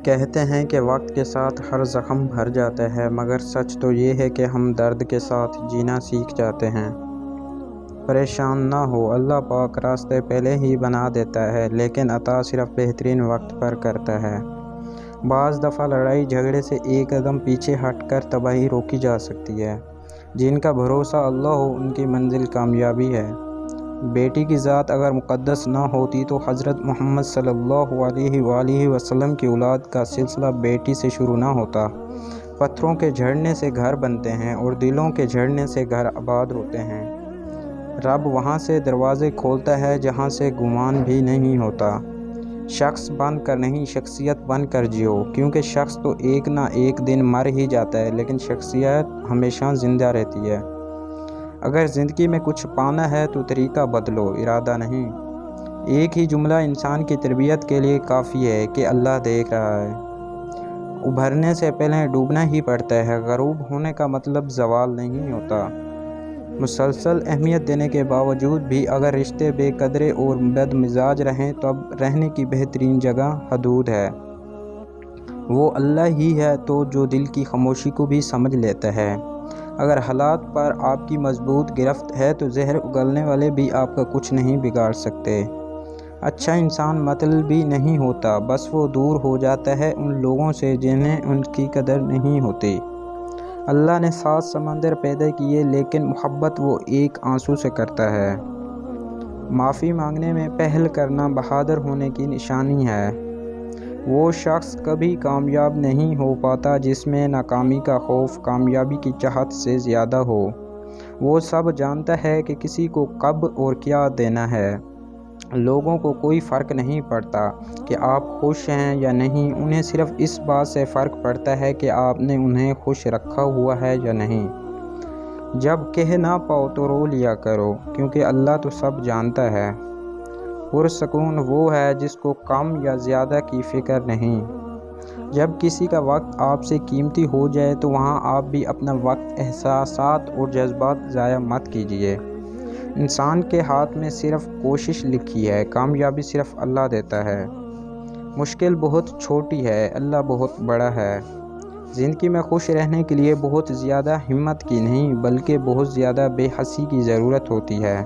کہتے ہیں کہ وقت کے ساتھ ہر زخم بھر جاتا ہے، مگر سچ تو یہ ہے کہ ہم درد کے ساتھ جینا سیکھ جاتے ہیں۔ پریشان نہ ہو، اللہ پاک راستے پہلے ہی بنا دیتا ہے، لیکن عطا صرف بہترین وقت پر کرتا ہے۔ بعض دفعہ لڑائی جھگڑے سے ایک قدم پیچھے ہٹ کر تباہی روکی جا سکتی ہے۔ جن کا بھروسہ اللہ ہو ان کی منزل کامیابی ہے۔ بیٹی کی ذات اگر مقدس نہ ہوتی تو حضرت محمد صلی اللہ علیہ وآلہ وسلم کی اولاد کا سلسلہ بیٹی سے شروع نہ ہوتا۔ پتھروں کے جھڑنے سے گھر بنتے ہیں اور دلوں کے جھڑنے سے گھر آباد ہوتے ہیں۔ رب وہاں سے دروازے کھولتا ہے جہاں سے گمان بھی نہیں ہوتا۔ شخص بن کر نہیں، شخصیت بن کر جیو، کیونکہ شخص تو ایک نہ ایک دن مر ہی جاتا ہے، لیکن شخصیت ہمیشہ زندہ رہتی ہے۔ اگر زندگی میں کچھ پانا ہے تو طریقہ بدلو، ارادہ نہیں۔ ایک ہی جملہ انسان کی تربیت کے لیے کافی ہے کہ اللہ دیکھ رہا ہے۔ ابھرنے سے پہلے ڈوبنا ہی پڑتا ہے۔ غروب ہونے کا مطلب زوال نہیں ہوتا۔ مسلسل اہمیت دینے کے باوجود بھی اگر رشتے بے قدرے اور بد مزاج رہیں تب رہنے کی بہترین جگہ حدود ہے۔ وہ اللہ ہی ہے تو جو دل کی خاموشی کو بھی سمجھ لیتا ہے۔ اگر حالات پر آپ کی مضبوط گرفت ہے تو زہر اگلنے والے بھی آپ کا کچھ نہیں بگاڑ سکتے۔ اچھا انسان مطلبی نہیں ہوتا، بس وہ دور ہو جاتا ہے ان لوگوں سے جنہیں ان کی قدر نہیں ہوتی۔ اللہ نے 7 سمندر پیدا کیے لیکن محبت وہ ایک آنسو سے کرتا ہے۔ معافی مانگنے میں پہل کرنا بہادر ہونے کی نشانی ہے۔ وہ شخص کبھی کامیاب نہیں ہو پاتا جس میں ناکامی کا خوف کامیابی کی چاہت سے زیادہ ہو۔ وہ سب جانتا ہے کہ کسی کو کب اور کیا دینا ہے۔ لوگوں کو کوئی فرق نہیں پڑتا کہ آپ خوش ہیں یا نہیں، انہیں صرف اس بات سے فرق پڑتا ہے کہ آپ نے انہیں خوش رکھا ہوا ہے یا نہیں۔ جب کہہ نہ پاؤ تو رو لیا کرو، کیونکہ اللہ تو سب جانتا ہے۔ پرسکون وہ ہے جس کو کم یا زیادہ کی فکر نہیں۔ جب کسی کا وقت آپ سے قیمتی ہو جائے تو وہاں آپ بھی اپنا وقت، احساسات اور جذبات ضائع مت کیجیے۔ انسان کے ہاتھ میں صرف کوشش لکھی ہے، کامیابی صرف اللہ دیتا ہے۔ مشکل بہت چھوٹی ہے، اللہ بہت بڑا ہے۔ زندگی میں خوش رہنے کے لیے بہت زیادہ ہمت کی نہیں بلکہ بہت زیادہ بے حسی کی ضرورت ہوتی ہے۔